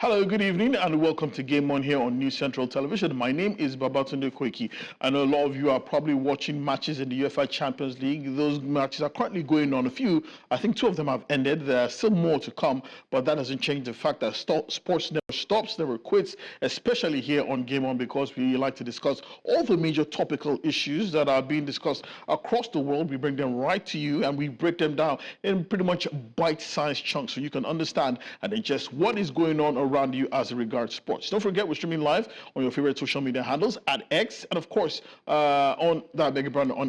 Hello, good evening, and welcome to Game On here on News Central Television. My name is Babatunde Koiki. I know a lot of you are probably watching matches in the UEFA Champions League. Those matches are currently going on. I think two of them have ended. There are still more to come, but that doesn't change the fact that sports never stops, never quits, especially here on Game On, because we like to discuss all the major topical issues that are being discussed across the world. We bring them right to you, and we break them down in pretty much bite-sized chunks so you can understand and digest what is going on around you as regards sports. Don't forget, we're streaming live on your favorite social media handles at X, and of course on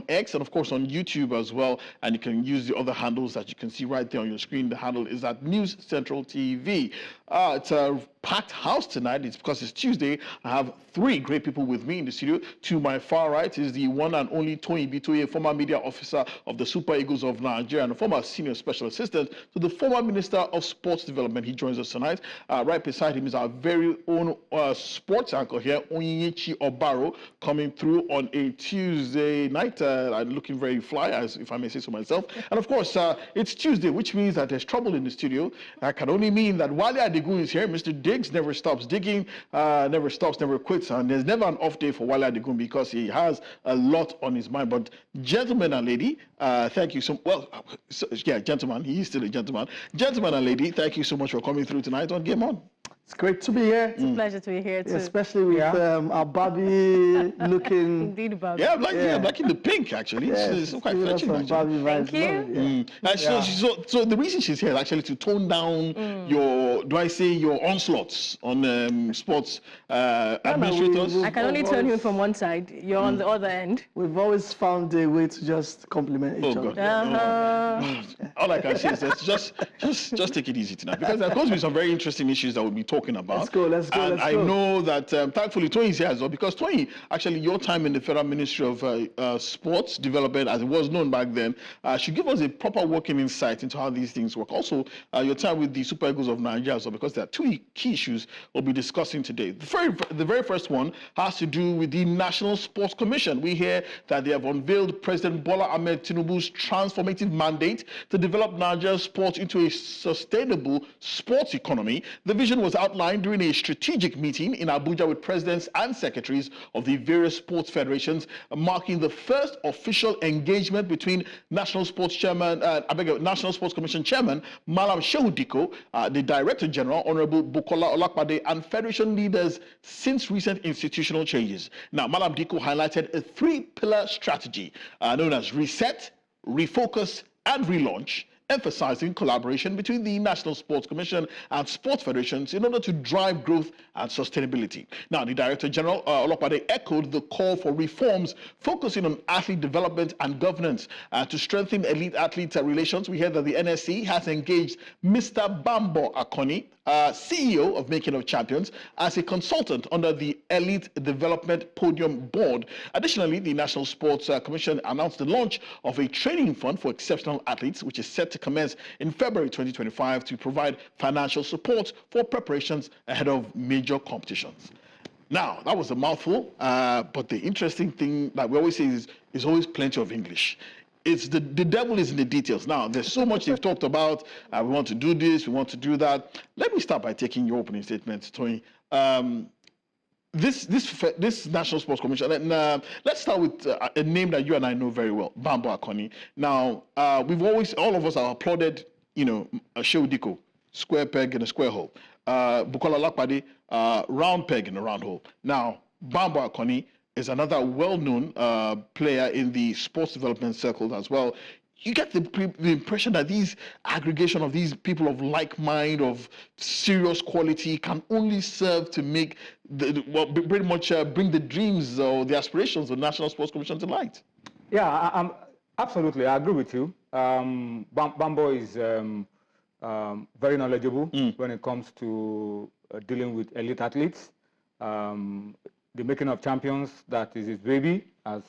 X, and of course on YouTube as well. And you can use the other handles that you can see right there on your screen. The handle is at News Central TV. It's a packed house tonight. It's because it's Tuesday. I have three great people with me in the studio. To my far right is the one and only Tony Bitoye, former media officer of the Super Eagles of Nigeria and a former senior special assistant to the former Minister of Sports Development. He joins us tonight. Right beside him is our very own sports anchor here, Onyinyechi Obaro, coming through on a Tuesday night. Looking very fly, as if I may say so myself. And of course, it's Tuesday, which means that there's trouble in the studio. That can only mean that Wale Adegun is here. Mr. Diggs never stops digging, never stops, never quits. And there's never an off day for Wale Adegun because he has a lot on his mind. But gentlemen and lady, thank you so yeah, gentleman, he is still a gentleman. Gentlemen and lady, thank you so much for coming through tonight on Game On. It's great to be here. It's a pleasure to be here too. Especially with our Barbie looking. Indeed, Barbie. Yeah, I'm liking the pink actually. It's quite fetching actually. Thank you. So the reason she's here is actually to tone down your onslaughts on sports administrators. I can only turn you from one side. You're on the other end. We've always found a way to just compliment each other. All I can say is just take it easy tonight, because there are going to be some very interesting issues that we'll be talking about. Let's go. And I know that thankfully Tony is here as well, because Tony, actually your time in the Federal Ministry of Sports Development, as it was known back then, should give us a proper working insight into how these things work. Also, your time with the Super Eagles of Nigeria as well, because there are two key issues we'll be discussing today. The very first one has to do with the National Sports Commission. We hear that they have unveiled President Bola Ahmed Tinubu's transformative mandate to develop Nigeria's sports into a sustainable sports economy. The vision was outlined during a strategic meeting in Abuja with presidents and secretaries of the various sports federations, marking the first official engagement between National Sports Commission Chairman Malam Shehu Diko, the Director General Honorable Bukola Olakpade, and federation leaders since recent institutional changes. Now, Malam Diko highlighted a three-pillar strategy known as Reset, Refocus, and Relaunch, emphasizing collaboration between the National Sports Commission and sports federations in order to drive growth and sustainability. Now, the Director General, Olopade, echoed the call for reforms focusing on athlete development and governance to strengthen elite athlete relations. We hear that the NSC has engaged Mr. Bambo Akoni, CEO of Making of Champions, as a consultant under the Elite Development Podium Board. Additionally, the National Sports Commission announced the launch of a training fund for exceptional athletes, which is set to commence in February 2025 to provide financial support for preparations ahead of major competitions. Now, that was a mouthful, but the interesting thing that we always say is there's always plenty of English. It's the devil is in the details. Now, there's so much they've talked about. We want to do this, we want to do that. Let me start by taking your opening statement, Tony. This National Sports Commission, let's start with a name that you and I know very well, Bambo Akoni. Now, all of us have applauded, Shehu Diko, square peg in a square hole. Bukola Olakpade, round peg in a round hole. Now, Bambo Akoni is another well-known player in the sports development circles as well. You get the impression that these aggregation of these people of like mind, of serious quality, can only serve to make pretty much bring the dreams or the aspirations of the National Sports Commission to light. Yeah, absolutely. I agree with you. Bambo is very knowledgeable when it comes to dealing with elite athletes. The Making of Champions, that is his baby, has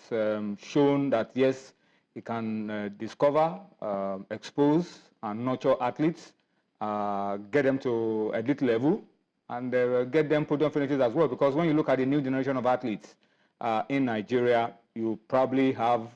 shown that yes, he can discover, expose, and nurture athletes, get them to elite level, and get them podium finishes as well. Because when you look at the new generation of athletes in Nigeria, you probably have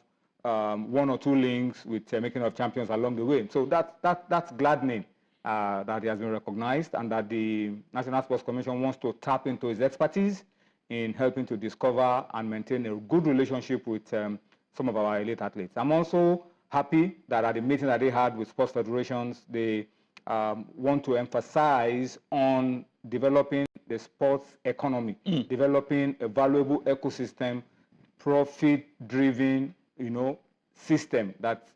one or two links with Making of Champions along the way. So that's gladdening. that he has been recognized, and that the National Sports Commission wants to tap into his expertise in helping to discover and maintain a good relationship with some of our elite athletes. I'm also happy that at the meeting that they had with sports federations, they want to emphasize on developing the sports economy, developing a valuable ecosystem, profit-driven, system that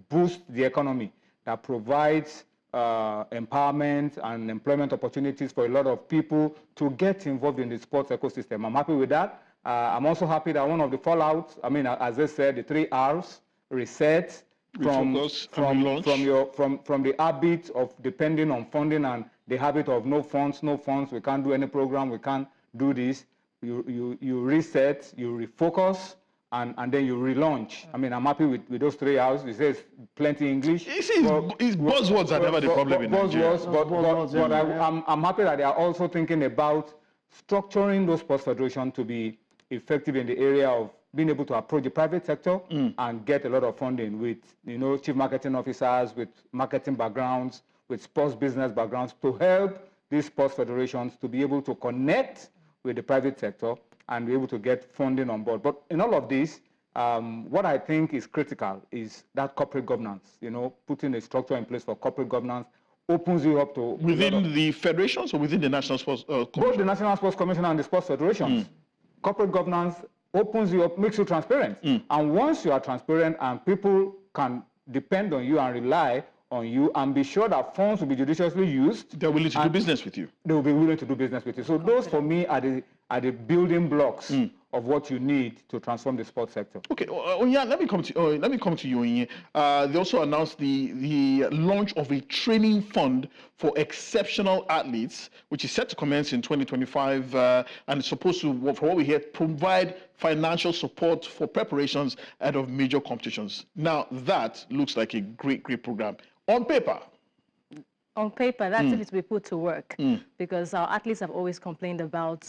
boosts the economy, that provides empowerment and employment opportunities for a lot of people to get involved in the sports ecosystem. I'm happy with that. I'm also happy that one of the fallouts, as they said, the 3 R's, reset, from the habit of depending on funding and the habit of no funds, we can't do any program, we can't do this. You reset, you refocus, and then you relaunch. I'm happy with those 3 R's. It says plenty English. It's buzzwords are never the problem in Nigeria. But I'm happy that they are also thinking about structuring those sports federations to be effective in the area of being able to approach the private sector and get a lot of funding with, chief marketing officers, with marketing backgrounds, with sports business backgrounds, to help these sports federations to be able to connect with the private sector and be able to get funding on board. But in all of this, what I think is critical is that corporate governance, putting a structure in place for corporate governance opens you up to... Within the federations or within the National Sports Commission? Both the National Sports Commission and the sports federations. Corporate governance opens you up, makes you transparent. And once you are transparent and people can depend on you and rely on you and be sure that funds will be judiciously used. They're willing to do business with you. They will be willing to do business with you. So those, for me, are the building blocks of what you need to transform the sports sector. Okay, let me come to you, Onye. They also announced the launch of a training fund for exceptional athletes, which is set to commence in 2025, and it's supposed to, for what we hear, provide financial support for preparations ahead of major competitions. Now, that looks like a great program. On paper, that's if it's be put to work, because our athletes have always complained about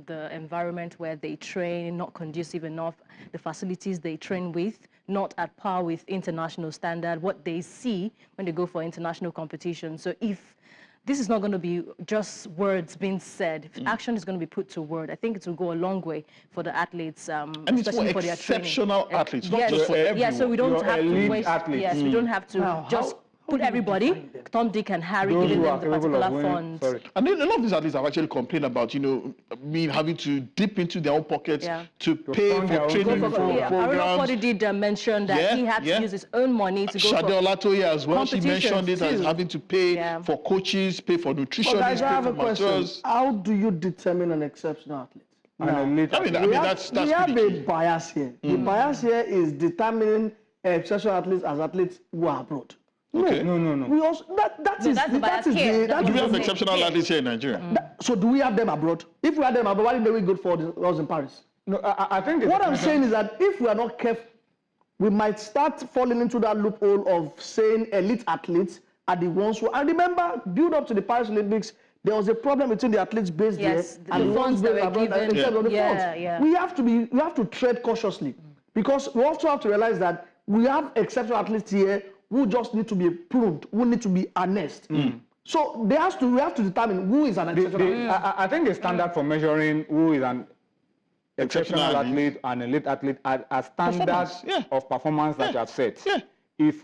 the environment where they train, not conducive enough, the facilities they train with, not at par with international standard, what they see when they go for international competition. So if this is not going to be just words being said, if action is going to be put to word, I think it will go a long way for the athletes, and especially for their exceptional athletes, not just for everyone. Yeah, so we don't have to waste. Athletes. Yes, we don't have to just put everybody, Tom, Dick, and Harry, giving them the particular funds. And then a lot of these athletes have actually complained about, having to dip into their own pockets to pay for training programs. Aryna did mention that he had to use his own money to go Shade Olatoye as well. She mentioned it as having to pay for coaches, pay for nutritionists, I have pay a for question. masseurs. How do you determine an exceptional athlete? That's we have pretty a key. bias here. The bias here is determining exceptional athletes as athletes who are abroad. Okay. No. We also that's the bias here. Do we have exceptional athletes here in Nigeria? So do we have them abroad? If we have them abroad, why didn't we go for us in Paris? No, I think what I'm saying is that if we are not careful, we might start falling into that loophole of saying elite athletes are the ones who. And remember, build up to the Paris Olympics, there was a problem between the athletes based there and the ones that were abroad in terms of the funds. We have to tread cautiously, because we also have to realize that we have exceptional athletes here who just need to be pruned, who need to be harnessed. So we have to determine who is an exceptional athlete. I think the standard for measuring who is an exceptional athlete and elite athlete are standards of performance that you have set.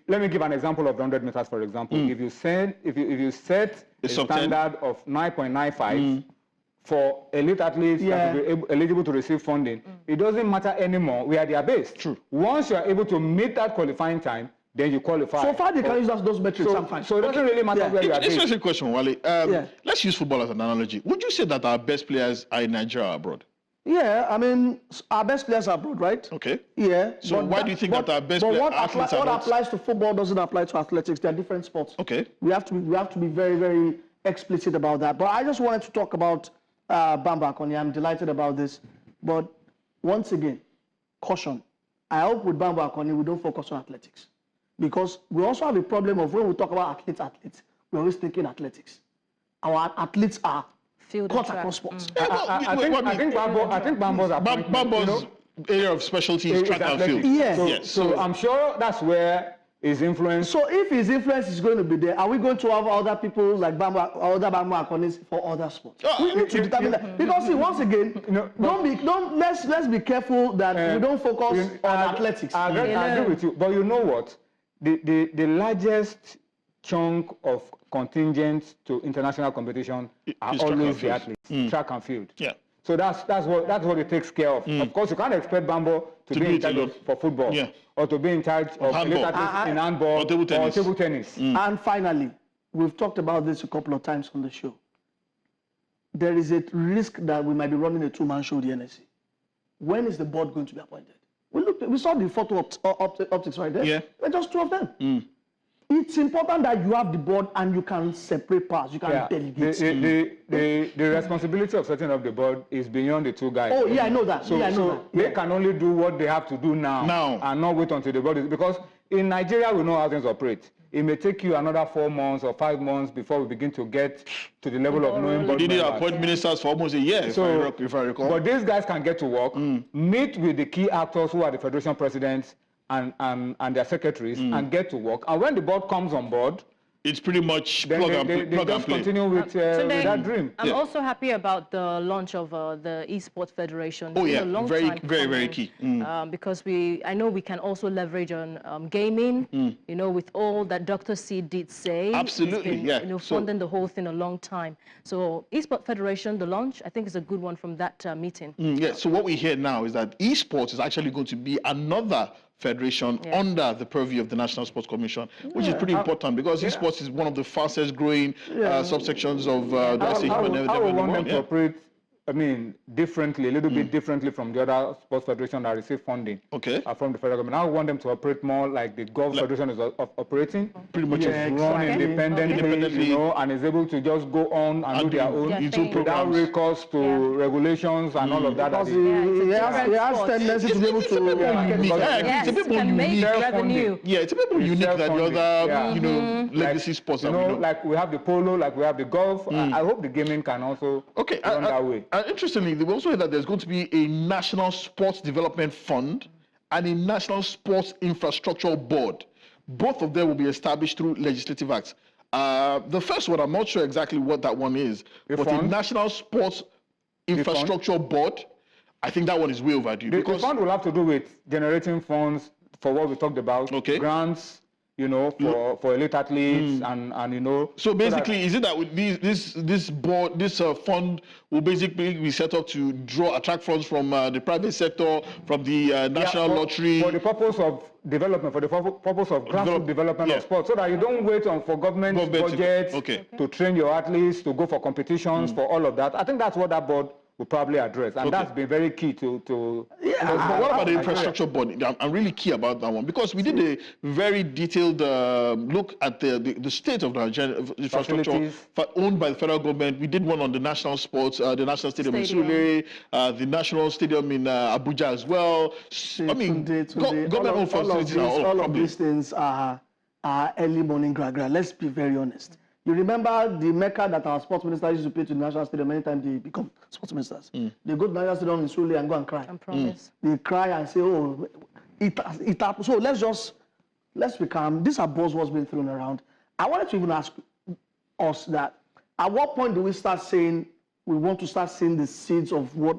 Let me give an example of the 100 meters, for example. If you set a standard of 9.95 for elite athletes that will be eligible to receive funding, it doesn't matter anymore where they are based. True. Once you are able to meet that qualifying time, then you qualify. So far, they can use those metrics. So it doesn't really matter where you are based. Interesting question, Wale. Let's use football as an analogy. Would you say that our best players are in Nigeria or abroad? Yeah, I mean, our best players are abroad, right? Okay. Yeah. So why do you think that our best athletes are what not? applies to football doesn't apply to athletics. They're different sports. Okay. We have to be very, very explicit about that. But I just wanted to talk about Bamba Akoni. I'm delighted about this. But once again, caution. I hope with Bamba Akoni we don't focus on athletics. Because we also have a problem of when we talk about athletes, we're always thinking athletics. Our athletes are cut across sports. I think Bambo's area of specialty is track and field. Yes. So I'm sure that's where his influence. So if his influence is going to be there, are we going to have other people like Bamba, other Bamba Akonis for other sports? We need to determine that. Because see, once again, let's be careful that we don't focus on athletics. I agree with you. But you know what? The largest chunk of contingents to international competition are always the athletes, track and field. Yeah. So that's what it takes care of. Of course, you can't expect Bambo to be in charge for football, or to be in charge of elite athletes in handball or table tennis. And finally, we've talked about this a couple of times on the show. There is a risk that we might be running a two-man show, the NSC. When is the board going to be appointed? We saw the photo optics right there. Yeah. They're just two of them. It's important that you have the board and you can separate parts, you can delegate. The responsibility of setting up the board is beyond the two guys. Oh, yeah, I know that. So they can only do what they have to do now. And not wait until the board is, because in Nigeria we know how things operate. It may take you another 4 months or 5 months before we begin to get to the level of knowing. We didn't appoint ministers for almost a year, if I recall. But these guys can get to work, meet with the key actors who are the federation presidents and their secretaries, and get to work. And when the board comes on board, it's pretty much plug and play. Continue with that dream. I'm also happy about the launch of the Esports Federation. Oh yeah, very key. Because I know we can also leverage on gaming. You know, with all that Dr. C did say. Absolutely, been, funding the whole thing a long time. So Esports Federation, the launch, I think is a good one from that meeting. Yeah. So what we hear now is that esports is actually going to be another federation under the purview of the National Sports Commission, which is pretty important, because esports is one of the fastest growing subsections of the I would want them to operate, I mean, differently, a little bit differently from the other sports federation that receive funding from the federal government. I would want them to operate more like the golf federation is operating, pretty much run independently, and is able to just go on and do their own without recourse to regulations and all of that. Because he has tendency to be able to... It's a bit more unique. Revenue. Yeah, it's a bit more unique than the other, legacy sports. Like we have the polo, like we have the golf. I hope the gaming can also run that way. Interestingly, we also heard that there's going to be a National Sports Development Fund and a National Sports Infrastructure Board. Both of them will be established through legislative acts. The first one, I'm not sure exactly what that one is, but the National Sports Infrastructure Board, I think that one is way overdue. The fund will have to do with generating funds for what we talked about, grants, for elite athletes and. So basically, is it that with this board, this fund will basically be set up to attract funds from the private sector, from the national lottery? For the purpose of development, for the purpose of grassroots development of sports, so that you don't wait for government budgets to train your athletes, to go for competitions, for all of that. I think that's what that board will probably address, and that's been very key to but what about the infrastructure board? I'm really key about that one, because we did a very detailed look at the state of Nigeria infrastructure owned by the federal government. We did one on the national sports, the national stadium in Surulere, the national stadium in Abuja as well. I mean, government-owned facilities are all of these things are early morning gra-gra. Let's be very honest. You remember the mecca that our sports ministers used to pay to the national stadium anytime they become sports ministers. They go to the national stadium in Surulere and go and cry. And promise. They cry and say, oh, it happened. So let's be calm. These are buzzwords being thrown around. I wanted to even ask us that, at what point do we start saying, we want to start seeing the seeds of what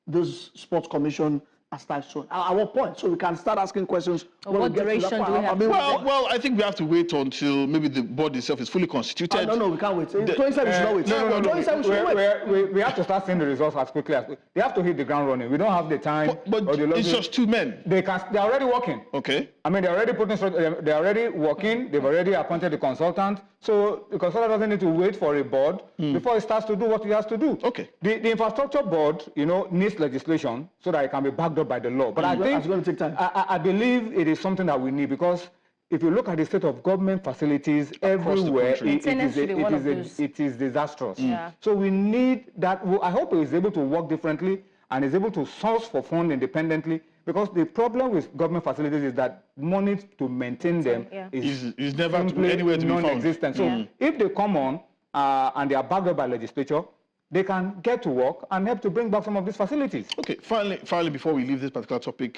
this sports commission at what point? So we can start asking questions. What duration do we have? Well, I think we have to wait until maybe the board itself is fully constituted. No, we can't wait. 27 we should not wait. We have to start seeing the results as quickly as they have to hit the ground running. We don't have the time. But it's just 2 men. They're already working. Okay. I mean, they're already working. They've already appointed the consultant. So the consultant doesn't need to wait for a board before it starts to do what it has to do. Okay. The infrastructure board, needs legislation so that it can be backed up by the law. But I think it's going to take time. I believe it is something that we need, because if you look at the state of government facilities everywhere, it is disastrous. So we need that. I hope it is able to work differently and is able to source for funds independently, because the problem with government facilities is that money to maintain them is never anywhere to be non-existent. So if they come on and they are backed up by legislature, they can get to work and help to bring back some of these facilities. Okay, finally, before we leave this particular topic,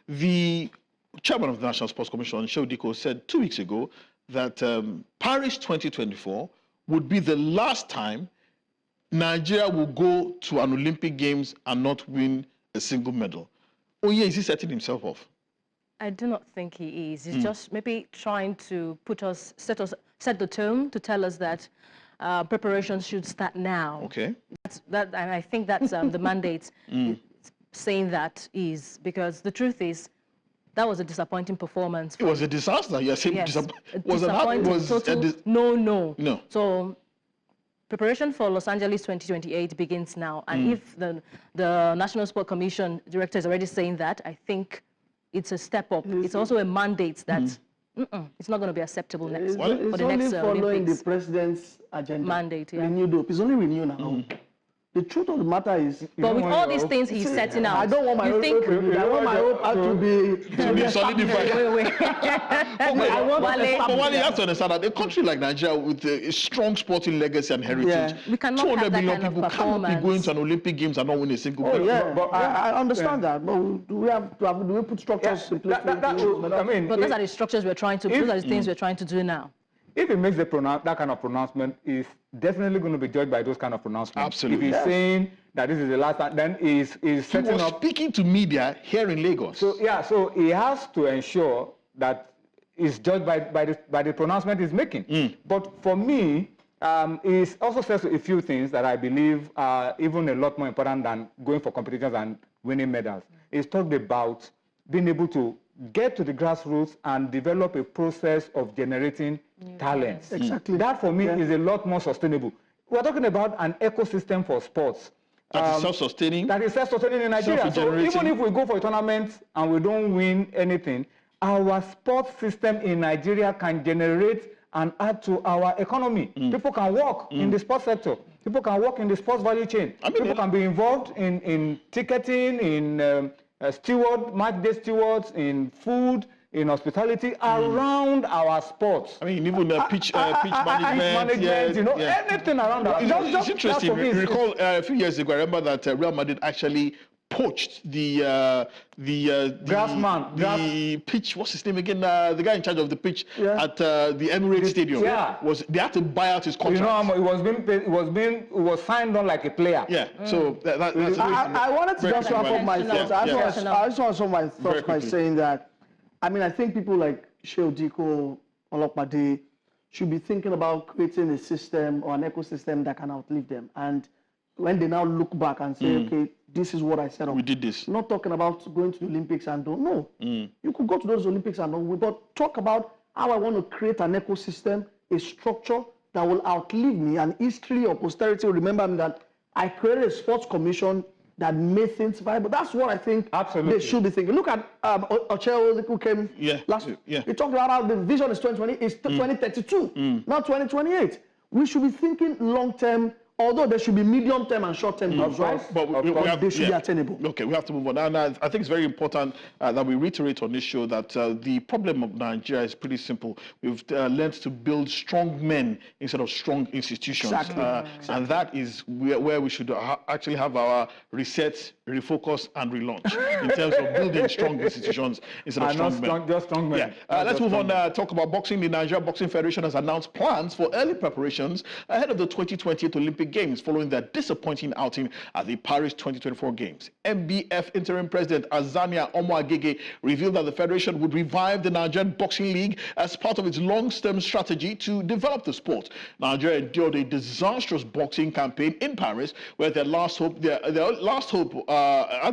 the chairman of the National Sports Commission, Diko, said 2 weeks ago that Paris 2024 would be the last time Nigeria will go to an Olympic Games and not win a single medal. Oh yeah, is he setting himself off? I do not think he is. He's just maybe trying to set the tone to tell us that preparations should start now. Okay. And I think that's the mandate saying that is, because the truth is that was a disappointing performance. It was a disaster. You're saying yes, disappointing. No. So preparation for Los Angeles 2028 begins now, and if the National Sport Commission director is already saying that, I think it's a step up. It's also a mandate that it's not going to be acceptable next for the next following Olympics. the president's agenda. Mandate, yeah. Renewed hope. It's only renewed now. The truth of the matter is, But with all these things he's setting out, I don't want my hope renewed. I want my hope to be solidified. Wait. I want But Wale, you have to understand that a country like Nigeria with a strong sporting legacy and heritage, we cannot 200 have that million kind of people cannot be performance. going to an Olympic Games and not win a single medal. But I understand that. But do we put structures in place? But those are the structures we're trying to. Those are the things we're trying to do now. If he makes that kind of pronouncement, is definitely going to be judged by those kind of pronouncements. Absolutely. If he's saying that this is the last time, then he's setting He was up. speaking to media here in Lagos. So he has to ensure that he's judged by the pronouncement he's making. But for me, he also says a few things that I believe are even a lot more important than going for competitions and winning medals. He's talked about being able to get to the grassroots and develop a process of generating talents. Exactly. That for me is a lot more sustainable. We're talking about an ecosystem for sports. That is self-sustaining. That is self-sustaining in Nigeria. So even if we go for a tournament and we don't win anything, our sports system in Nigeria can generate and add to our economy. People can work in the sports sector. People can work in the sports value chain. People can be involved in ticketing, in match day stewards, in food, in hospitality around our sports. I mean, even pitch management, anything around that. It's interesting. Recall a few years ago, I remember that Real Madrid actually poached the pitch. What's his name again? The guy in charge of the pitch at the Emirates Stadium. They had to buy out his contract. It was signed on like a player. Yeah. So that's. I wanted to just wrap up my thoughts. I just want to sum my thoughts by saying that, I mean, I think people like Shehu Diko, Olopade should be thinking about creating a system or an ecosystem that can outlive them. And when they now look back and say, okay, this is what I set up. We did this. Not talking about going to the Olympics and don't. No. You could go to those Olympics and don't. But talk about how I want to create an ecosystem, a structure that will outlive me, and history or posterity will remember me that I created a sports commission that made things viable. That's what I think they should be thinking. Look at Ocheo who came last week. He talked about how the vision is 2020, is 2032, not 2028. We should be thinking long-term, although there should be medium-term and short-term goals, right? But they should be attainable. Okay, we have to move on. And I think it's very important that we reiterate on this show that the problem of Nigeria is pretty simple. We've learned to build strong men instead of strong institutions. Exactly. And that is where we should actually have our reset, refocus, and relaunch in terms of building strong institutions instead of strong men. Just strong men. Let's move on. Talk about boxing. The Nigeria Boxing Federation has announced plans for early preparations ahead of the 2028 Olympic Games following their disappointing outing at the Paris 2024 Games. MBF interim president Azania Omoagege revealed that the federation would revive the Nigerian Boxing League as part of its long-term strategy to develop the sport. Nigeria endured a disastrous boxing campaign in Paris, where their last hope at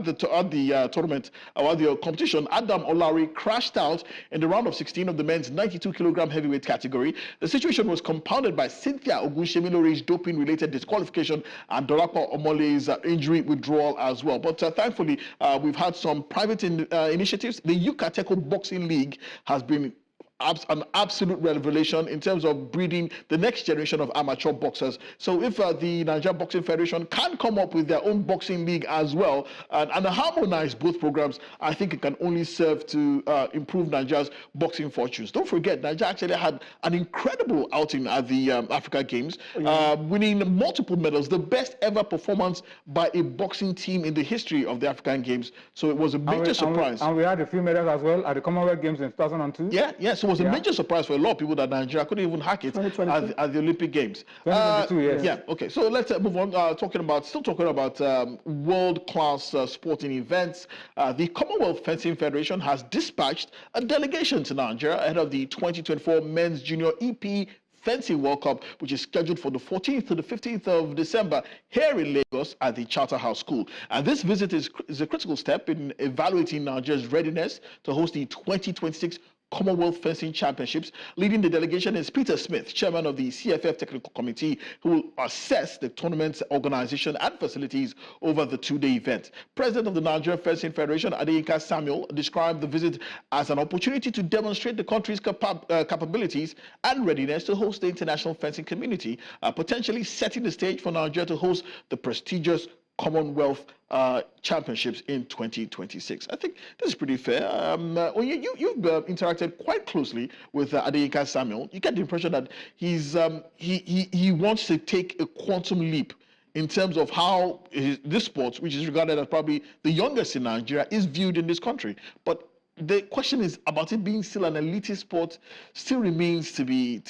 the tournament or at the competition, Adam Olari crashed out in the round of 16 of the men's 92-kilogram heavyweight category. The situation was compounded by Cynthia Ogunshemilori's doping-related disqualification and Dolapo Omole's injury withdrawal as well. But thankfully, we've had some private initiatives. The Yucatec Boxing League has been an absolute revelation in terms of breeding the next generation of amateur boxers. So if the Nigeria Boxing Federation can come up with their own boxing league as well and harmonize both programs, I think it can only serve to improve Nigeria's boxing fortunes. Don't forget, Nigeria actually had an incredible outing at the Africa Games, winning multiple medals, the best ever performance by a boxing team in the history of the African Games. So it was a major surprise. And we had a few medals as well at the Commonwealth Games in 2002. Yeah, so it was a major surprise for a lot of people that Nigeria couldn't even hack it at the Olympic Games. 2022, yes. Yeah, okay. So let's move on. Still talking about world-class sporting events. The Commonwealth Fencing Federation has dispatched a delegation to Nigeria ahead of the 2024 Men's Junior EP Fencing World Cup, which is scheduled for the 14th to the 15th of December here in Lagos at the Charterhouse School. And this visit is a critical step in evaluating Nigeria's readiness to host the 2026 Commonwealth Fencing Championships. Leading the delegation is Peter Smith, chairman of the CFF Technical Committee, who will assess the tournament's organization and facilities over the two-day event. President of the Nigerian Fencing Federation, Aryna Samuel, described the visit as an opportunity to demonstrate the country's capabilities and readiness to host the international fencing community, potentially setting the stage for Nigeria to host the prestigious Commonwealth Championships in 2026. I think this is pretty fair. You've interacted quite closely with Aryna Samuel. You get the impression that he wants to take a quantum leap in terms of how this sport, which is regarded as probably the youngest in Nigeria, is viewed in this country. But the question is about it being still an elitist sport still remains to be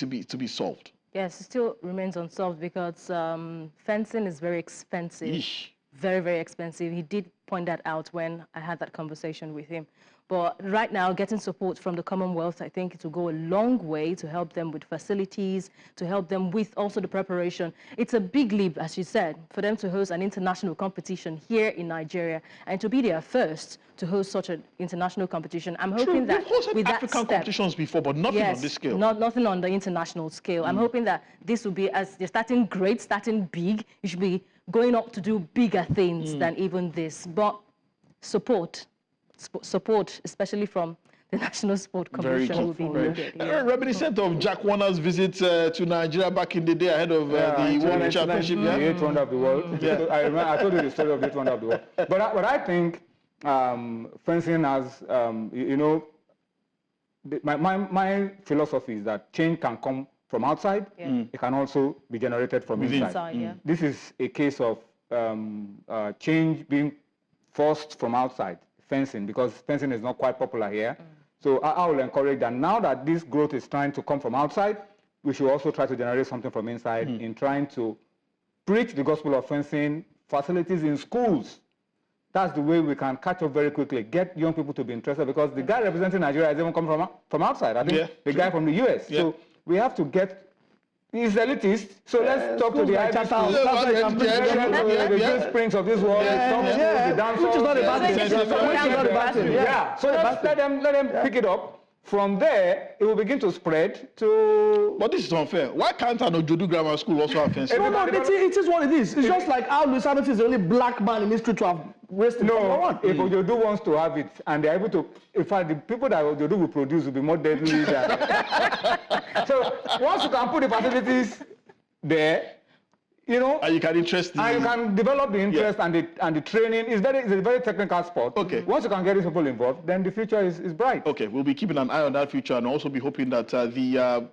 solved. Yes, it still remains unsolved because fencing is very expensive. Yeesh. Very, very expensive. He did point that out when I had that conversation with him. But right now, getting support from the Commonwealth, I think it will go a long way to help them with facilities, to help them with also the preparation. It's a big leap, as you said, for them to host an international competition here in Nigeria and to be their first to host such an international competition. I'm hoping that with that African competitions before, but nothing on this scale. Nothing on the international scale. I'm hoping that this will be, as they're starting great, starting big, you should be going up to do bigger things than even this. But support, especially from the National Sport Commission, will be needed. Reminiscent of Jack Warner's visit to Nigeria back in the day ahead of the World Championship. The 8th wonder of the world. I told you the story of the 8th wonder of the world. But I think fencing has, my philosophy is that change can come from outside. It can also be generated from inside. This is a case of change being forced from outside, fencing, because fencing is not quite popular here. So I will encourage that now that this growth is trying to come from outside, we should also try to generate something from inside in trying to preach the gospel of fencing, facilities in schools. That's the way we can catch up very quickly, get young people to be interested, because the guy representing Nigeria is even coming from outside. I think the guy from the US. So we have to get, he's elitist, so let's talk to the the Green Springs of this world, the dancers, which is not a bad thing. So let them pick it up. From there, it will begin to spread to... But this is unfair. Why can't an Ojodu Grammar School also have fencing? No, it is what it is. It's just like how Luis Hamilton is the only black man in history to have raced in Formula 1. If Ojodu wants to have it, and they're able to... In fact, the people that Ojodu will produce will be more deadly than... So, once you can put the facilities there, and you can you can develop the interest and the training. It's a very technical sport. Okay. Once you can get these people involved, then the future is bright. Okay, we'll be keeping an eye on that future and also be hoping that the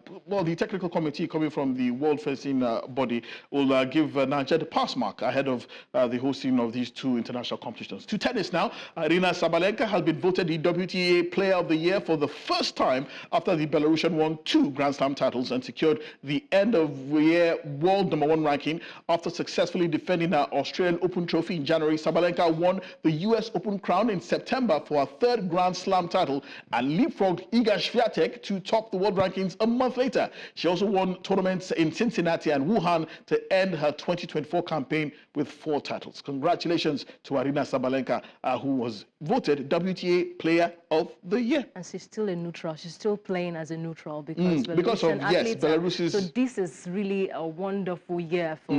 technical committee coming from the World Fencing body will give Nigeria the pass mark ahead of the hosting of these two international competitions. To tennis now, Aryna Sabalenka has been voted the WTA Player of the Year for the first time after the Belarusian won 2 Grand Slam titles and secured the end-of-year world #1 ranking. After successfully defending her Australian Open trophy in January, Sabalenka won the US Open crown in September for her 3rd Grand Slam title and leapfrogged Iga Swiatek to top the world rankings a month later. She also won tournaments in Cincinnati and Wuhan to end her 2024 campaign with 4 titles. Congratulations to Aryna Sabalenka, who was voted WTA Player of the Year. And she's still a neutral. She's still playing as a neutral because of Belarus's... So this is really a wonderful year for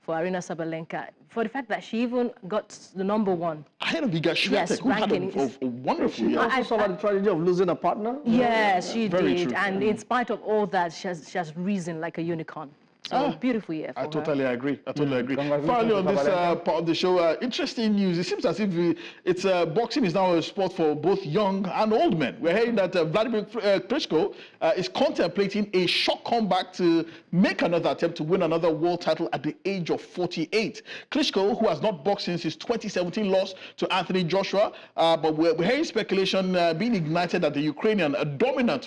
for Aryna Sabalenka, for the fact that she even got the #1. Ahead of Iga Swiatek, Yes, who had ranking a wonderful She year. also saw the tragedy of losing a partner. Yes, she Very did. true. And in spite of all that, she has risen like a unicorn. So beautiful year for I her. totally agree. I totally agree. Congratulations Finally, on to this Sabalenka. part of the show, interesting news. It seems as if it's boxing is now a sport for both young and old men. We're hearing that Vladimir Klitschko is contemplating a shock comeback to make another attempt to win another world title at the age of 48. Klitschko, who has not boxed since his 2017 loss to Anthony Joshua, but we're hearing speculation being ignited that the Ukrainian,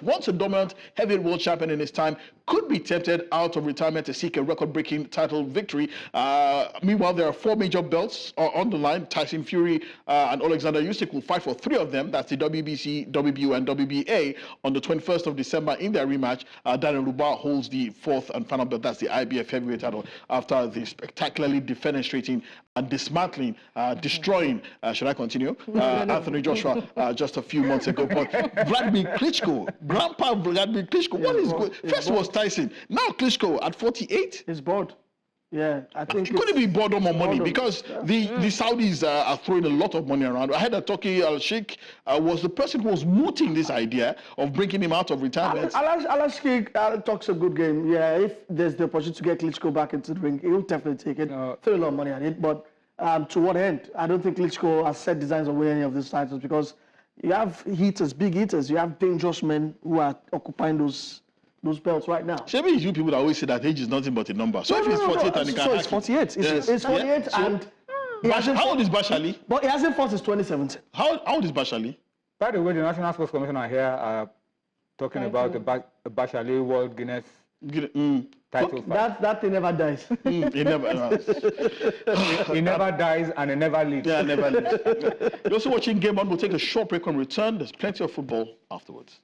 once a dominant heavyweight world champion in his time, could be tempted out of retirement to seek a record-breaking title victory. Meanwhile, there are 4 major belts on the line. Tyson Fury and Alexander Usyk will fight for 3 of them. That's the WBC, WBO, and WBA on the 21st of December in their rematch. Daniel Luba holds the 4th and final belt. That's the IBF heavyweight title after the spectacularly defenestrating and dismantling, destroying, should I continue? Anthony Joshua just a few months ago. But Vladimir Klitschko, Grandpa Vladimir Klitschko, what is good? First was Tyson, now Klitschko at 48. He's bored. Yeah, I think It couldn't be boredom or money boredom. because the Saudis are throwing a lot of money around. I heard that Turkey al-Sheikh was the person who was mooting this idea of bringing him out of retirement. Al-Sheikh talks a good game. Yeah, if there's the opportunity to get Klitschko back into the ring, he'll definitely take it. Throw a lot of money at it. But to what end? I don't think Klitschko has set designs of winning any of these titles because you have hitters, big hitters. You have dangerous men who are occupying those belts right now. Maybe it's you people that always say that age is nothing but a number. So if he's 48 and he can So hack it's it. 48. It's 48 Yeah. So, and he hasn't how old fought- is Bashali? But he hasn't fought since 2017. How old is Bashali? By the way, the National Sports Commissioner here are talking about the Bashali World Guinness title fight. That thing never dies. He never. He never dies and he never leaves. Yeah, never leaves. You're also watching Game On. We'll take a short break and return. There's plenty of football afterwards.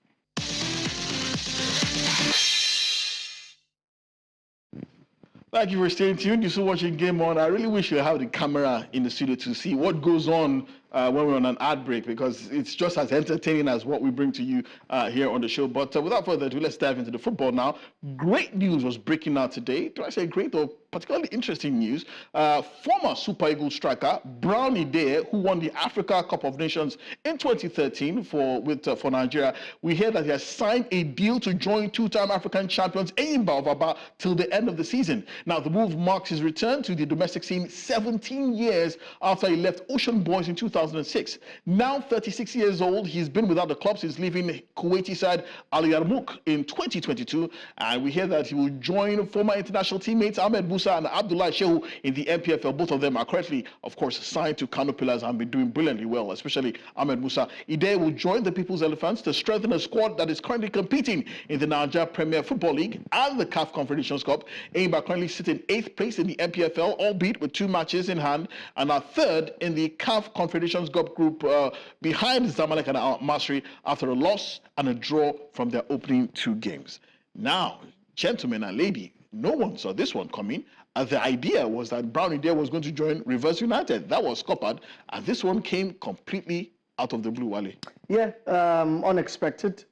Thank you for staying tuned. You're still watching Game On. I really wish you had the camera in the studio to see what goes on when we're on an ad break because it's just as entertaining as what we bring to you here on the show. But without further ado, let's dive into the football now. Great news was breaking out today. Do I say great or particularly interesting news? Former Super Eagles striker Brownie Day, who won the Africa Cup of Nations in 2013 for Nigeria, we hear that he has signed a deal to join 2-time African champions Enyimba of Aba till the end of the season. Now, the move marks his return to the domestic scene 17 years after he left Ocean Boys in 2006. Now 36 years old, he's been without the club since leaving Kuwaiti side Al Yarmouk in 2022. And we hear that he will join former international teammates Ahmed Musa and Abdullah Shehu in the MPFL. Both of them are currently, of course, signed to Kano Pillars and been doing brilliantly well, especially Ahmed Musa. Ide will join the People's Elephants to strengthen a squad that is currently competing in the Nigeria Premier Football League and the CAF Confederations Cup. Enyimba currently sitting 8th place in the MPFL, albeit with 2 matches in hand, and are 3rd in the CAF Confederations Cup group behind Zamalek and Al Masry after a loss and a draw from their opening 2 games. Now, gentlemen and lady, no one saw this one coming. The idea was that Brownie Day was going to join Rivers United. That was scuppered, and this one came completely out of the blue, Wale. Yeah, unexpected.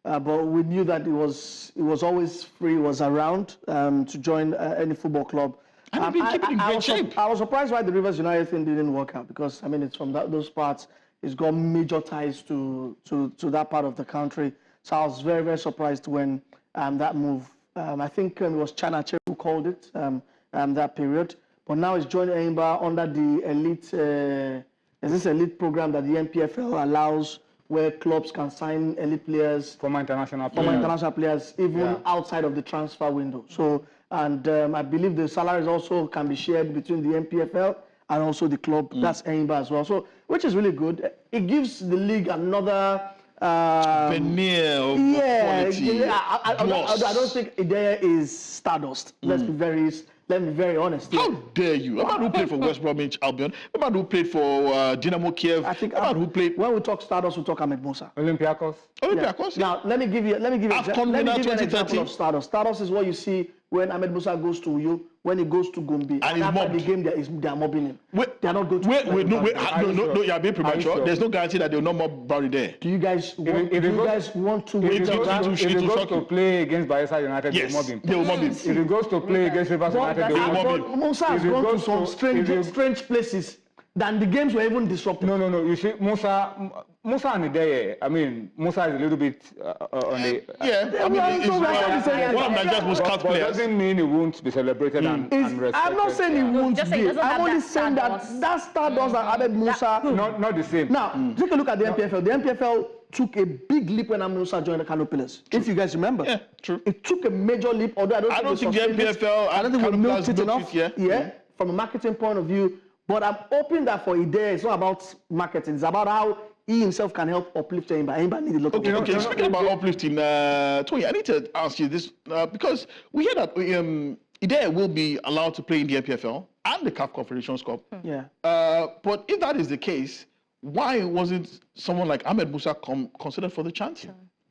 But we knew that it was always free, was around to join any football club. And he's been keeping in great shape. I was surprised why the Rivers United thing didn't work out because, I mean, it's from those parts. It's got major ties to that part of the country. So I was very, very surprised when that move, I think it was China who called it that period. But now it's joined Enyimba under the elite, there's this elite program that the MPFL allows where clubs can sign elite players, Former international players, even outside of the transfer window. So, and I believe the salaries also can be shared between the MPFL and also the club. That's Enyimba as well. So, which is really good. It gives the league another veneer of quality. I don't think there is stardust. Let's be very honest. How dare you? A man who played for West Bromwich Albion, a man who played for Dynamo Kiev, I think a man who played when we talk stardust, we talk Ahmed Musa. Olympiacos. Olympiacos. Now let me give you AFCON winner an example 2013. of stardust. Stardust is what you see when Ahmed Musa goes to Uyo, when he goes to Gombe, and after mobbed. the game, they are mobbing him. They are not going to. No, you're being premature. Sure? There's no guarantee that they will not mob Barry there. Do you guys want, to? If he goes to play against Bayelsa United, they will mob him. They will mob him. If he goes to play against Rivers United, they will mob him. Musa has gone to some strange places. Than the games were even disrupted. No. You see, Musa and Ideye, I mean, Musa is a little bit on the... I mean, he's one of Nigeria's most cut players. But doesn't mean he won't be celebrated and respected. I'm not saying he won't be. I'm only saying that stardust that Ahmed Musa... Not the same. Now, take a look at the MPFL. The MPFL took a big leap when Ahmed Musa joined the Kano Pillars. If you guys remember. Yeah, true. It took a major leap, although I don't think the MPFL... I don't think we milked it enough. From a marketing point of view. But I'm hoping that for Ide, it's not about marketing. It's about how he himself can help uplift Imba. Imba needs a lot of Okay, speaking about uplifting, Tony, I need to ask you this because we hear that Ide will be allowed to play in the MPFL and the CAF Confederations Cup. Yeah. But if that is the case, why wasn't someone like Ahmed Musa considered for the chance?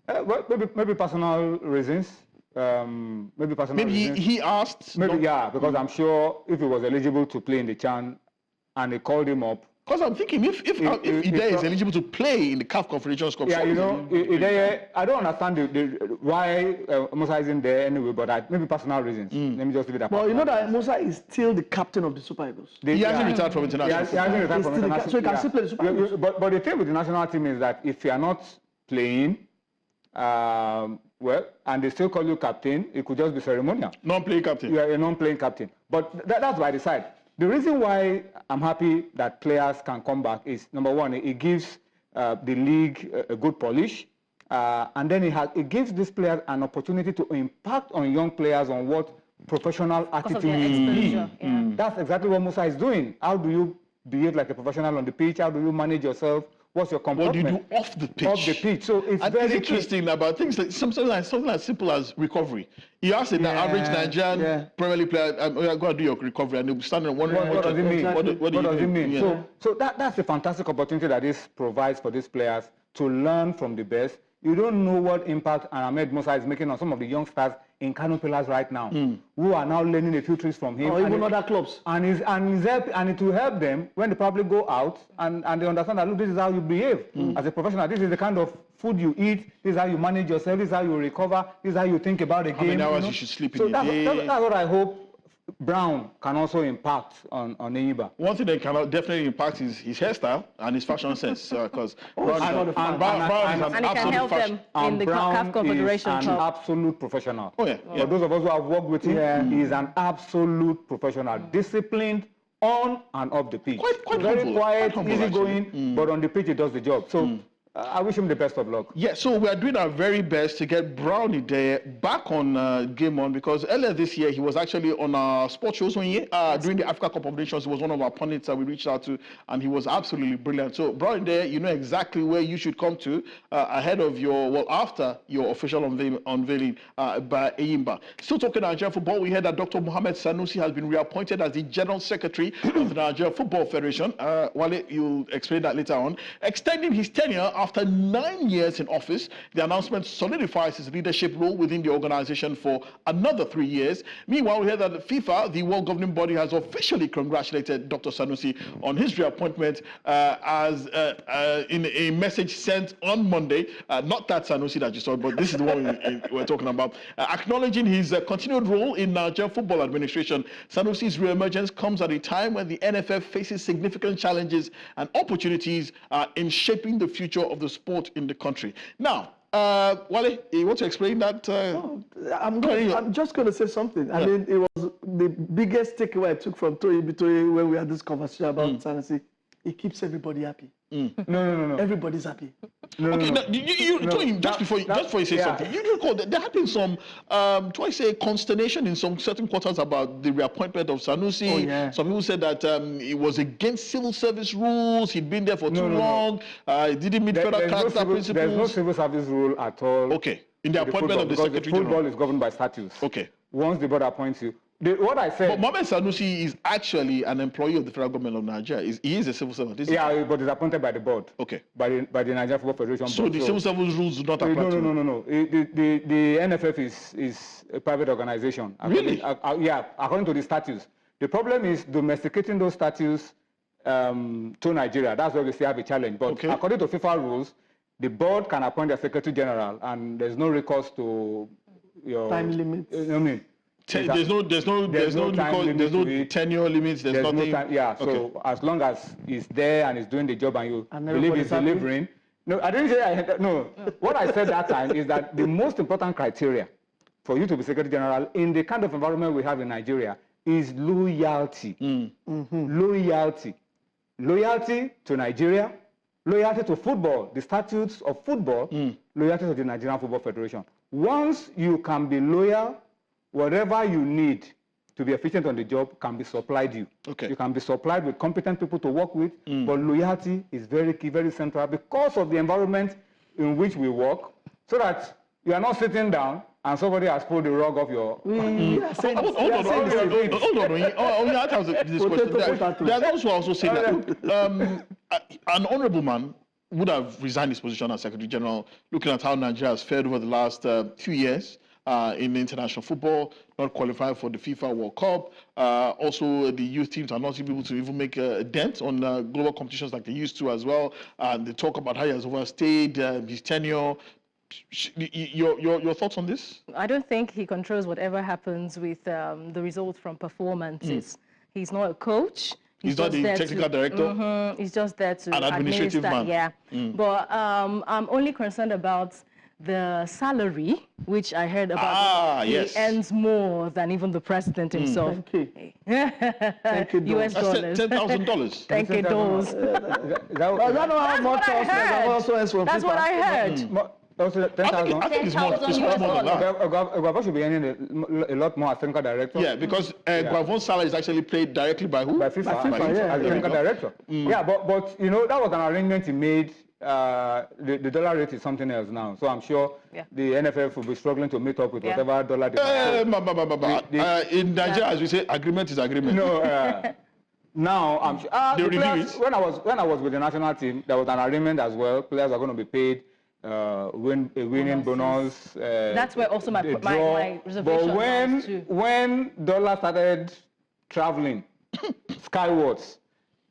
Well, maybe personal reasons. Maybe he asked. Because I'm sure if he was eligible to play in the CHAN and they called him up. Because I'm thinking if Ideye is eligible to play in the CAF Confederations Cup. Yeah, Ideye, I don't understand why Musa isn't there anyway, but maybe personal reasons. Let me just leave it at that. Well, you know that Musa is still the captain of the Super Eagles. He hasn't retired from international. He hasn't retired from international. So he can still play the Super Eagles. But the thing with the national team is that if you are not playing, and they still call you captain, it could just be ceremonial. Non-playing captain. You are a non-playing captain. But that's by the side. The reason why I'm happy that players can come back is, number one, it gives the league a good polish. And then it gives these players an opportunity to impact on young players on what professional attitude means. That's exactly what Musa is doing. How do you behave like a professional on the pitch? How do you manage yourself? What's your comportment? What do you do off the pitch? Off the pitch. So it's very interesting about things like something as simple as recovery. You ask the average Nigerian Premier League player, go and do your recovery, and they'll be standing wondering what does it mean? What does it mean? Yeah. So that's a fantastic opportunity that this provides for these players to learn from the best. You don't know what impact Ahmed Musa is making on some of the youngsters in Kano Pillars right now, who are now learning a few tricks from him. Or even other clubs. And it will help them when they probably go out and they understand that, look, this is how you behave as a professional. This is the kind of food you eat. This is how you manage yourself. This is how you recover. This is how you think about the game. How many hours you should sleep in a day. That's what I hope Brown can also impact on Enyimba. One thing that can definitely impact is his hairstyle and his fashion sense, because Brown is an absolute fashion. In the CAF Confederation Cup. An absolute professional. For those of us who have worked with him, he is an absolute professional, disciplined on and off the pitch. Quite very humble, quiet, humble, easygoing, but on the pitch he does the job. So I wish him the best of luck. Yeah, so we are doing our very best to get Brownie there back on Game On, because earlier this year he was actually on our sports shows during the Africa Cup of Nations. He was one of our pundits that we reached out to, and he was absolutely brilliant. So Brownie there, you know exactly where you should come to ahead of after your official unveiling by Enyimba. Still talking Nigerian football, we heard that Dr. Mohammed Sanusi has been reappointed as the General Secretary of the Nigeria Football Federation. Wale, you'll explain that later on. Extending his tenure after 9 years in office, the announcement solidifies his leadership role within the organization for another 3 years. Meanwhile, we heard that FIFA, the world governing body, has officially congratulated Dr. Sanusi on his reappointment in a message sent on Monday. Not that Sanusi that you saw, but this is the one we're talking about. Acknowledging his continued role in Nigeria football administration, Sanusi's reemergence comes at a time when the NFF faces significant challenges and opportunities in shaping the future of the sport in the country. Now, Wale, you want to explain that? I'm just going to say something. I mean, it was the biggest takeaway I took from Toyi Bitoye when we had this conversation about Sanusi. It keeps everybody happy. No. Everybody's happy. Just before you say something, you recall that there had been some, consternation in some certain quarters about the reappointment of Sanusi. Some people said that it was against civil service rules. He'd been there for too long. He didn't meet federal character principles. There's no civil service rule at all. Okay. In the appointment of the Secretary General. Football is governed by statutes. Okay. Once the board appoints you, What I said. But Mohamed Sanusi is actually an employee of the federal government of Nigeria. He is a civil servant. Yeah, but he's appointed by the board. Okay. By the Nigerian Football Federation. So board. the civil servants rules do not apply to him? No. The NFF is a private organization. Really? Yeah, according to the statutes. The problem is domesticating those statutes to Nigeria. That's where we still have a challenge. But according to FIFA rules, the board can appoint a secretary general, and there's no recourse to your time limits. There's no tenure limits. There's nothing. No time, yeah. So as long as he's there and he's doing the job, and you believe he's delivering. No, I didn't say. No, what I said that time is that the most important criteria for you to be secretary general in the kind of environment we have in Nigeria is loyalty. Loyalty to Nigeria, loyalty to football, the statutes of football, loyalty to the Nigerian Football Federation. Once you can be loyal, whatever you need to be efficient on the job can be supplied you. You can be supplied with competent people to work with, but loyalty is very key, very central because of the environment in which we work, so that you are not sitting down and somebody has pulled the rug off your... Hold on. There are those who also say that an honorable man would have resigned his position as Secretary General, looking at how Nigeria has fared over the last few years in international football, not qualifying for the FIFA World Cup. Also, the youth teams are not able to even make a dent on global competitions like they used to as well. They talk about how he has overstayed his tenure. Your thoughts on this? I don't think he controls whatever happens with the result from performances. He's not a coach. He's not the technical director? He's just there to an administrative man. Yeah. But I'm only concerned about the salary, which I heard about. He earns more than even the president himself. Thank you. US dollars. $10,000. Thank you, dollars. That's what I heard. I think it's more than that. Guavon should be earning a lot more as technical director. Yeah, because Guavon's salary is actually paid directly by who? By FIFA, as technical director. Yeah, but you know, that was an arrangement he made. The dollar rate is something else now, so I'm sure the NFF will be struggling to meet up with whatever dollar they in Nigeria, as we say, agreement is agreement. No. Now I'm sure. When I was with the national team, there was an agreement as well. Players are going to be paid a winning bonus. That's where also my reservation. But when dollar started traveling skywards,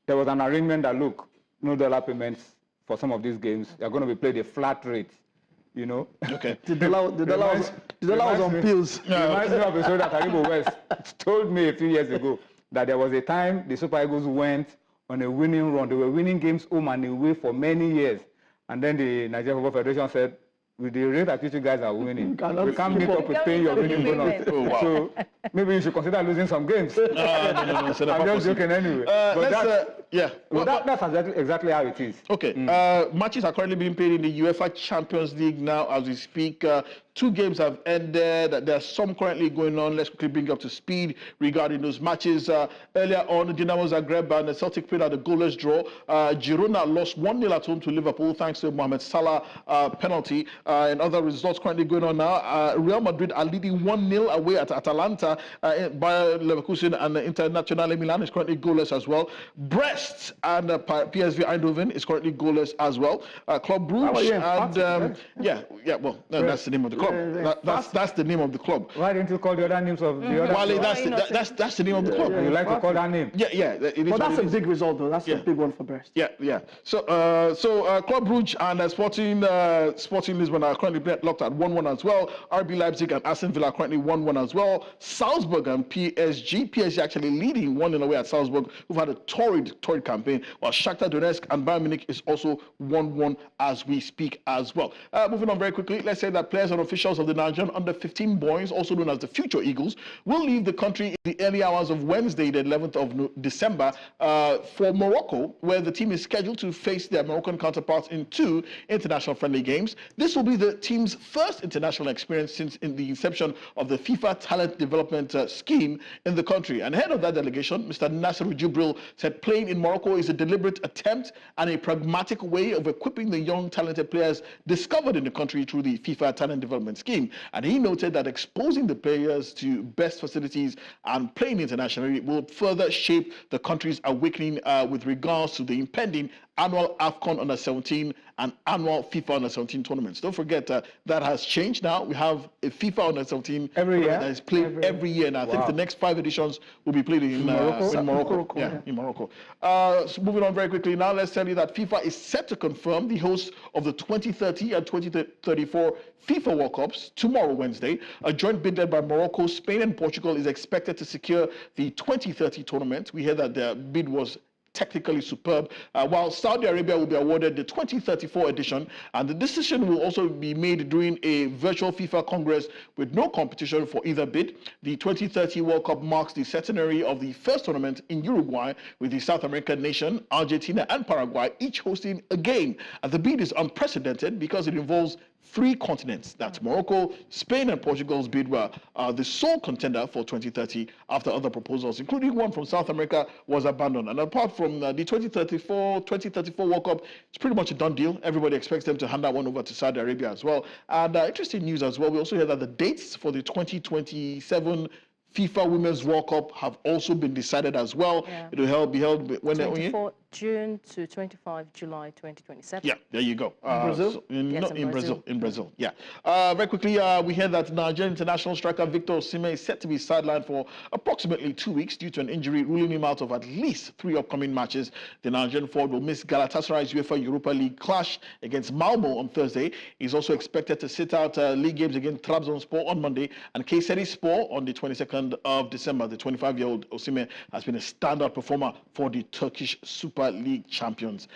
there was an arrangement that look, no dollar payments for some of these games. They're going to be played a flat rate. You know. Okay. The dollar was on pills. Reminds me of a story that Aribo West told me a few years ago, that there was a time the Super Eagles went on a winning run. They were winning games home and away for many years. And then the Nigerian Football Federation said, with the rate at which you guys are winning, we can't meet up with paying your winning bonus. So maybe you should consider losing some games. No. I'm just joking anyway. That's exactly how it is. Okay. Matches are currently being played in the UEFA Champions League now as we speak. 2 games have ended. There are some currently going on. Let's quickly bring you up to speed regarding those matches. Earlier on, Dinamo Zagreb and the Celtic played at a goalless draw. Girona lost 1-0 at home to Liverpool thanks to Mohamed Salah penalty. And other results currently going on now. Real Madrid are leading 1-0 away at Atalanta. Bayer Leverkusen and Internazionale Milan is currently goalless as well. Brest and PSV Eindhoven is currently goalless as well. Club Brugge and that's the name of the club. That's the name of the club. Why didn't you call the other names of the other? Wale, that's the name of the club. You like to call that name? Yeah. But that's a big result, though. That's a big one for Brest. Yeah. So Club Brugge and Sporting Lisbon are currently locked at 1-1 as well. RB Leipzig and Aston Villa are currently 1-1 as well. Salzburg and PSG actually leading 1-0 away at Salzburg, who've had a torrid campaign, while Shakhtar Donetsk and Bayern Munich is also 1-1 as we speak as well. Moving on very quickly, let's say that players and officials of the Nigerian under-15 boys, also known as the Future Eagles, will leave the country in the early hours of Wednesday, the 11th of December, for Morocco, where the team is scheduled to face their Moroccan counterparts in 2 international friendly games. This will be the team's first international experience since the inception of the FIFA Talent Development Scheme in the country. And head of that delegation, Mr. Nasiru Jibril, said playing in Morocco is a deliberate attempt and a pragmatic way of equipping the young talented players discovered in the country through the FIFA Talent Development development scheme. And he noted that exposing the players to best facilities and playing internationally will further shape the country's awakening with regards to the impending annual AFCON Under-17 and annual FIFA Under-17 tournaments. Don't forget that has changed now. We have a FIFA Under-17 every year that is played every year. And I think the next 5 editions will be played in Morocco. In Morocco. So moving on very quickly now, let's tell you that FIFA is set to confirm the host of the 2030 and 2034 FIFA World Cups tomorrow, Wednesday. A joint bid led by Morocco, Spain, and Portugal is expected to secure the 2030 tournament. We hear that the bid was technically superb, while Saudi Arabia will be awarded the 2034 edition, and the decision will also be made during a virtual FIFA Congress with no competition for either bid. The 2030 World Cup marks the centenary of the first tournament in Uruguay, with the South American nation, Argentina and Paraguay each hosting a game. And the bid is unprecedented because it involves 3 continents. That's Morocco, Spain, and Portugal's bid were the sole contender for 2030 after other proposals, including one from South America, was abandoned. And apart from the 2034 World Cup, it's pretty much a done deal. Everybody expects them to hand that one over to Saudi Arabia as well. And interesting news as well, we also hear that the dates for the 2027 FIFA Women's World Cup have also been decided as well. Yeah. It will be held when 24 June to 25 July 2027. Yeah, there you go. Brazil? So Yes, in Brazil. Yeah. Very quickly, we hear that Nigerian international striker Victor Osimhen is set to be sidelined for approximately 2 weeks due to an injury, ruling him out of at least 3 upcoming matches. The Nigerian forward will miss Galatasaray's UEFA Europa League clash against Malmo on Thursday. He's also expected to sit out league games against Trabzonspor on Monday and Kayserispor on the 22nd of December. The 25-year-old Osimhen has been a standout performer for the Turkish Super League champions.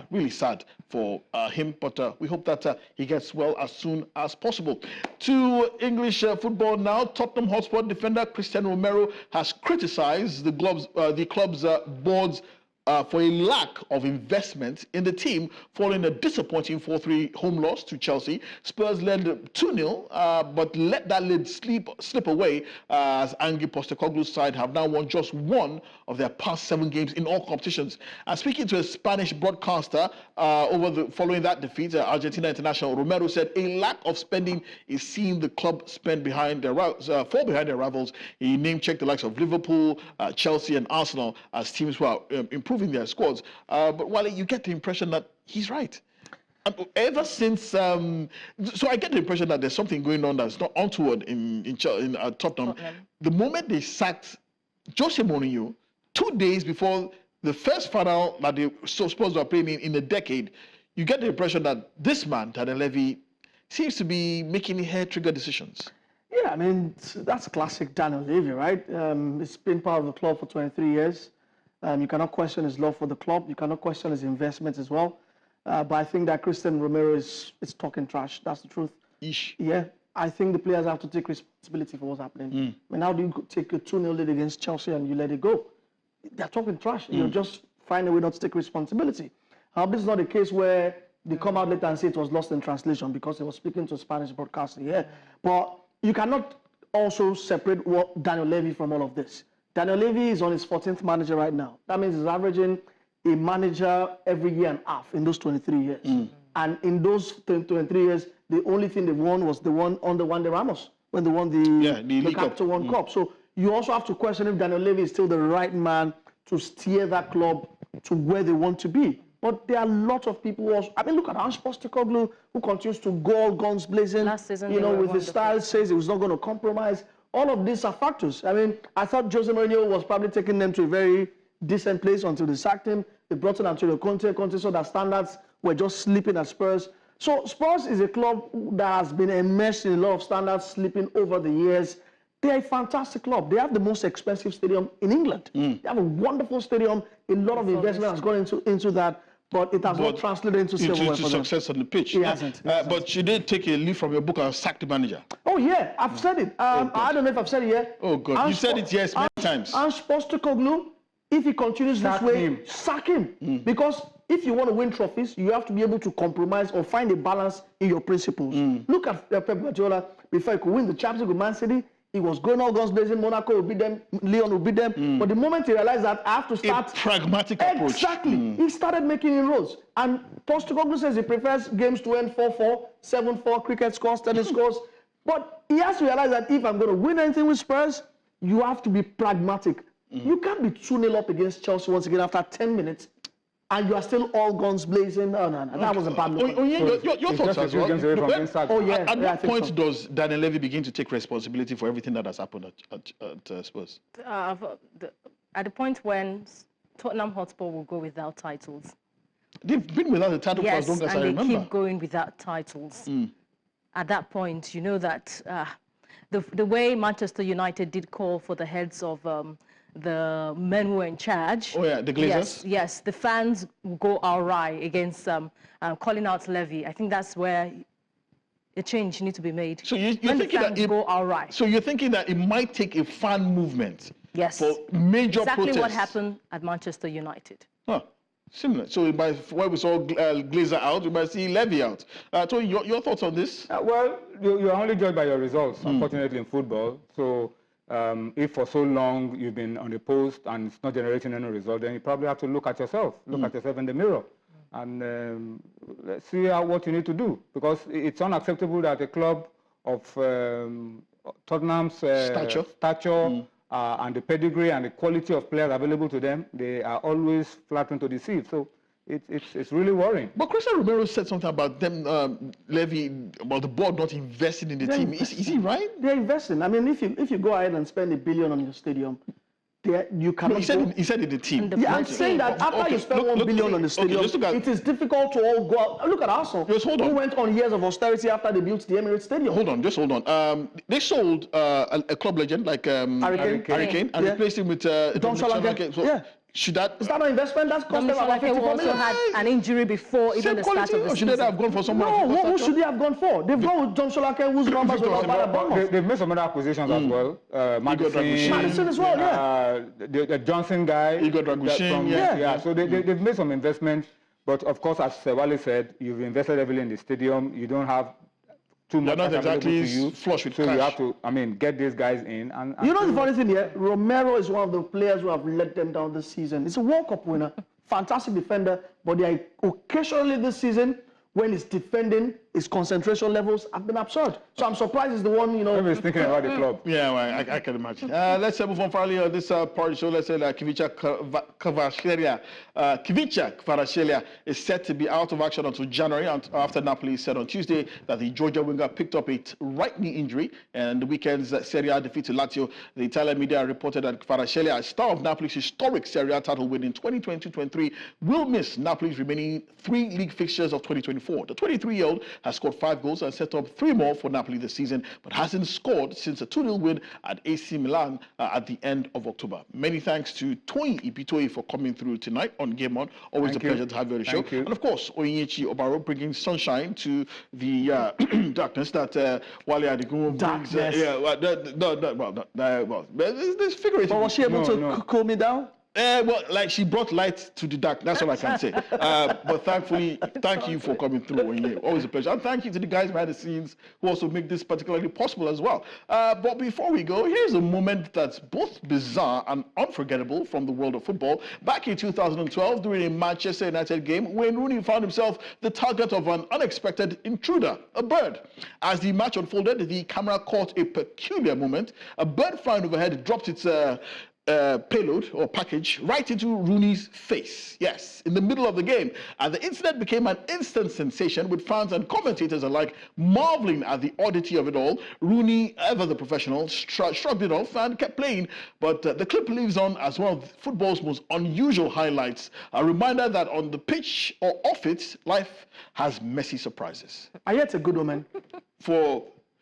Really sad for him, but we hope that he gets well as soon as possible. To English football now, Tottenham Hotspur defender Cristiano Romero has criticized the club's board's for a lack of investment in the team following a disappointing 4-3 home loss to Chelsea. Spurs led 2-0, but let that lead slip away as Ange Postecoglou's side have now won just 1 of their past 7 games in all competitions. And speaking to a Spanish broadcaster following that defeat, Argentina international Romero said a lack of spending is seeing the club fall behind their rivals. He name-checked the likes of Liverpool, Chelsea, and Arsenal as teams who are improving their squads. But Wale, you get the impression that he's right. Ever since, so I get the impression that there's something going on that's not untoward in Tottenham. The moment they sacked Jose Mourinho, 2 days before the first final that they supposed to playing in a decade, you get the impression that this man, Daniel Levy, seems to be making hair-trigger decisions. Yeah, I mean, that's classic Daniel Levy, right? He's been part of the club for 23 years. You cannot question his love for the club. You cannot question his investments as well. But I think that Cristiano Romero is talking trash. That's the truth. Ish. Yeah, I think the players have to take responsibility for what's happening. I mean, how do you take a 2-0 lead against Chelsea and you let it go? They're talking trash. You just find a way not to take responsibility. This is not a case where they come out later and say it was lost in translation because they were speaking to a Spanish broadcaster. Yeah, but you cannot also separate Daniel Levy from all of this. Daniel Levy is on his 14th manager right now. That means he's averaging a manager every year and a half in those 23 years. And in those 23 years, the only thing they won was the one under Juan de Ramos when they won the Capital One Cup. So you also have to question if Daniel Levy is still the right man to steer that club to where they want to be. But there are a lot of people who also, I mean, look at Ange Postecoglou, who continues to go all guns blazing. Last season, with his style, says he was not going to compromise. All of these are factors. I mean, I thought Jose Mourinho was probably taking them to a very decent place until they sacked him. They brought in Antonio Conte. Conte saw that standards were just slipping at Spurs. So Spurs is a club that has been immersed in a lot of standards slipping over the years. They're a fantastic club. They have the most expensive stadium in England. They have a wonderful stadium. A lot of investment has gone into that. But it has not translated into silverware for them. Success on the pitch. It hasn't. But you did take a leaf from your book and sack the manager. Oh, yeah. I've said it. I don't know if I've said it yet. Oh, God. You said it, yes, many times. Ange Postecoglou, if he continues this way, sack him. Because if you want to win trophies, you have to be able to compromise or find a balance in your principles. Look at Pep Guardiola. Before he could win the Champions League with Man City, He was going all guns blazing. Monaco will beat them. Lyon will beat them. But the moment he realized that I have to start a pragmatic approach. Exactly. He started making inroads. And Postecoglou says he prefers games to end 4-4, 7-4, cricket scores, tennis scores. But he has to realize that if I'm going to win anything with Spurs, you have to be pragmatic. You can't be 2-0 up against Chelsea once again after 10 minutes. And you are still all guns blazing. No. That was a bad look. Your thoughts as well. At what point so. does Daniel Levy begin to take responsibility for everything that has happened at Spurs? At the point when Tottenham Hotspur will go without titles. They've been without the title for as long as I remember. Yes, and they keep going without titles. At that point, you know that the way Manchester United did call for the heads of the men who were in charge. Oh yeah, the Glazers? Yes, the fans go awry against calling out Levy. I think that's where a change needs to be made. So you're when thinking the fans go awry. So you're thinking that it might take a fan movement for major exactly protests. what happened at Manchester United. Huh. Similar. So when we saw Glazer out, we might see Levy out. Tony, your thoughts on this? Well, you're only judged by your results, unfortunately, in football. So if for so long you've been on the post and it's not generating any result, then you probably have to look at yourself. Look at yourself in the mirror. And let's see what you need to do. Because it's unacceptable that a club of Tottenham's stature and the pedigree and the quality of players available to them, they are always flattering to deceive. So it's really worrying. But Cristiano Romero said something about them, Levy, about the board not investing in the team. Is he right? They're investing. I mean, if you go ahead and spend $1 billion on your stadium, you cannot. No, he said in the team. Yeah, I'm saying that after you spend $1 billion on the stadium, it is difficult to all go out. Look at Arsenal. Just hold on. Who went on years of austerity after they built the Emirates Stadium. Just hold on. They sold a club legend like Harry Kane and replaced him with John Solanke. So is that an investment? That's cost them about 54 million. Also had an injury before even the start of the season. Should they have gone for someone? No, who should they have gone for? They've gone with John Solanke, whose numbers were not bad at Bournemouth. They've made some other acquisitions as well. Madison as well, the Johnson guy. Iga Swiatek, So they've made some investments. But of course, as Wale said, you've invested heavily in the stadium. You don't have too much not exactly to you. flush with so cash. You have to, get these guys in. And you know the funny thing here? Romero is one of the players who have let them down this season. He's a World Cup winner, fantastic defender, but they are occasionally this season, when he's defending, his concentration levels have been absurd. So I'm surprised he's the one, Maybe he's thinking about the club. Yeah, well, I can imagine. Let's move on finally on this part of the show. Let's say that Kivica Kvaratskhelia is set to be out of action until January after Napoli said on Tuesday that the Georgia winger picked up a right knee injury and the weekend's Serie A defeat to Lazio. The Italian media reported that Kvaratskhelia, a star of Napoli's historic Serie A title win in 2022-23, will miss Napoli's remaining 3 league fixtures of 2024. The 23-year-old has scored 5 goals and set up 3 more for Napoli this season, but hasn't scored since a 2-0 win at AC Milan at the end of October. Many thanks to Toyin Ipitoye for coming through tonight on Game On. Always a pleasure to have you on the show. You. And of course, Oyinyechi Obaro bringing sunshine to the darkness that Wale Adigun brings. There's figurative. But was she able to cool me down? Well, like she brought light to the dark. That's all I can say. But thankfully, thank you for coming through. Always a pleasure. And thank you to the guys behind the scenes who also make this particularly possible as well. But before we go, here's a moment that's both bizarre and unforgettable from the world of football. Back in 2012, during a Manchester United game, Wayne Rooney found himself the target of an unexpected intruder, a bird. As the match unfolded, the camera caught a peculiar moment. A bird flying overhead dropped its payload or package right into Rooney's face. Yes, in the middle of the game. And the incident became an instant sensation with fans and commentators alike marveling at the oddity of it all. Rooney, ever the professional, shrugged it off and kept playing. But the clip lives on as one of football's most unusual highlights. A reminder that on the pitch or off it, life has messy surprises. I hear it's a good omen.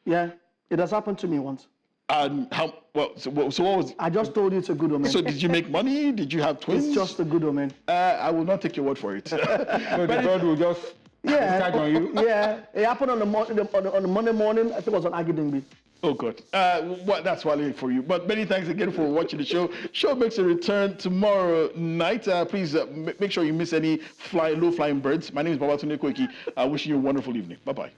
Yeah, it has happened to me once. And so what was? I just told you it's a good omen. So did you make money? Did you have twins? It's just a good omen. I will not take your word for it. So the bird will just decide on you? Yeah, it happened on the Monday morning. I think it was on Agidingbi. Oh, God. That's Wale for you. But many thanks again for watching the show. Show makes a return tomorrow night. Please make sure you miss any low-flying birds. My name is Babatunde Koiki. Wishing you a wonderful evening. Bye-bye.